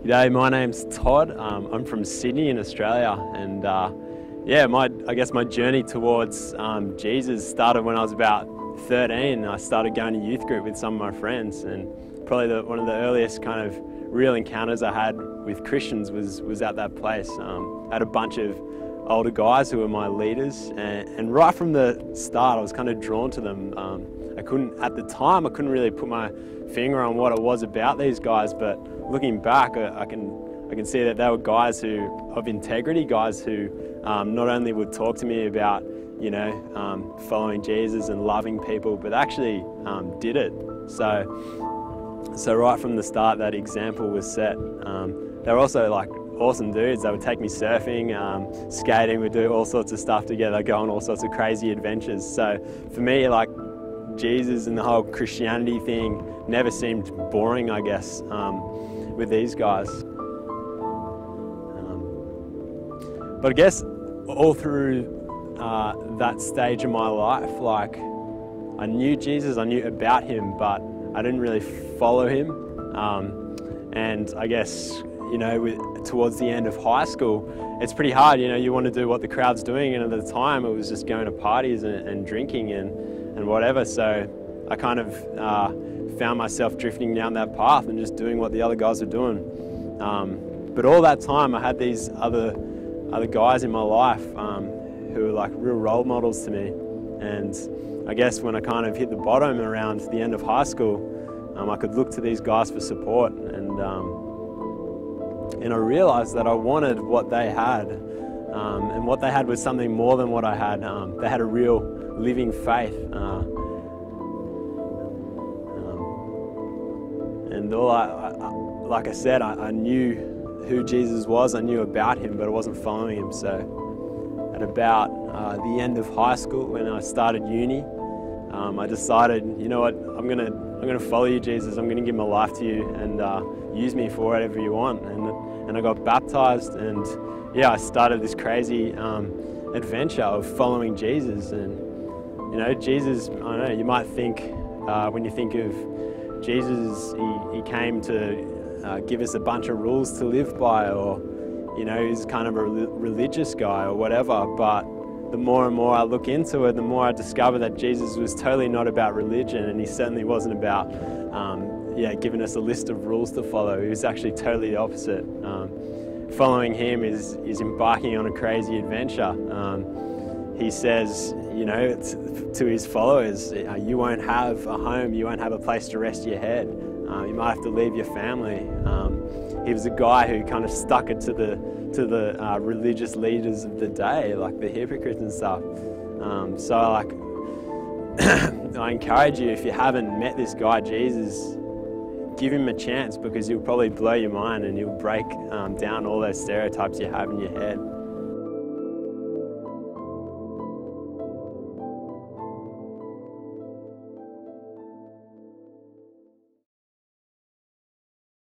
G'day, my name's Todd. I'm from Sydney in Australia, and yeah, I guess my journey towards Jesus started when I was about 13. I started going to youth group with some of my friends, and probably one of the earliest kind of real encounters I had with Christians was at that place. I had a bunch of older guys who were my leaders, and right from the start I was kind of drawn to them. At the time I couldn't really put my finger on what it was about these guys, but looking back I can see that they were guys of integrity, guys who not only would talk to me about following Jesus and loving people, but actually did it. So right from the start that example was set. They were also like awesome dudes. They would take me surfing, skating, we'd do all sorts of stuff together, go on all sorts of crazy adventures. So for me, like, Jesus and the whole Christianity thing never seemed boring, I guess, with these guys. But I guess all through that stage of my life, like, I knew Jesus, I knew about him, but I didn't really follow him. And I guess, towards the end of high school, it's pretty hard. You want to do what the crowd's doing, and at the time it was just going to parties and drinking and whatever. So I kind of found myself drifting down that path and just doing what the other guys were doing. But all that time I had these other guys in my life who were like real role models to me. And I guess when I kind of hit the bottom around the end of high school, I could look to these guys for support, and I realized that I wanted what they had, and what they had was something more than what I had. They had a real living faith, and like I said, I knew who Jesus was, I knew about him, but I wasn't following him. So at about the end of high school, when I started uni, I decided, you know what, I'm gonna follow you, Jesus. I'm gonna give my life to you, and use me for whatever you want. And I got baptized, and yeah, I started this crazy adventure of following Jesus. And Jesus, I don't know, you might think when you think of Jesus, he came to give us a bunch of rules to live by, or he's kind of a religious guy or whatever. But the more and more I look into it, the more I discover that Jesus was totally not about religion, and he certainly wasn't about giving us a list of rules to follow. He was actually totally the opposite. Following him is embarking on a crazy adventure. He says, to his followers, you won't have a home, you won't have a place to rest your head. You might have to leave your family. He was a guy who kind of stuck it to the religious leaders of the day, like the hypocrites and stuff. I encourage you, if you haven't met this guy Jesus, give him a chance, because he'll probably blow your mind and he'll break down all those stereotypes you have in your head.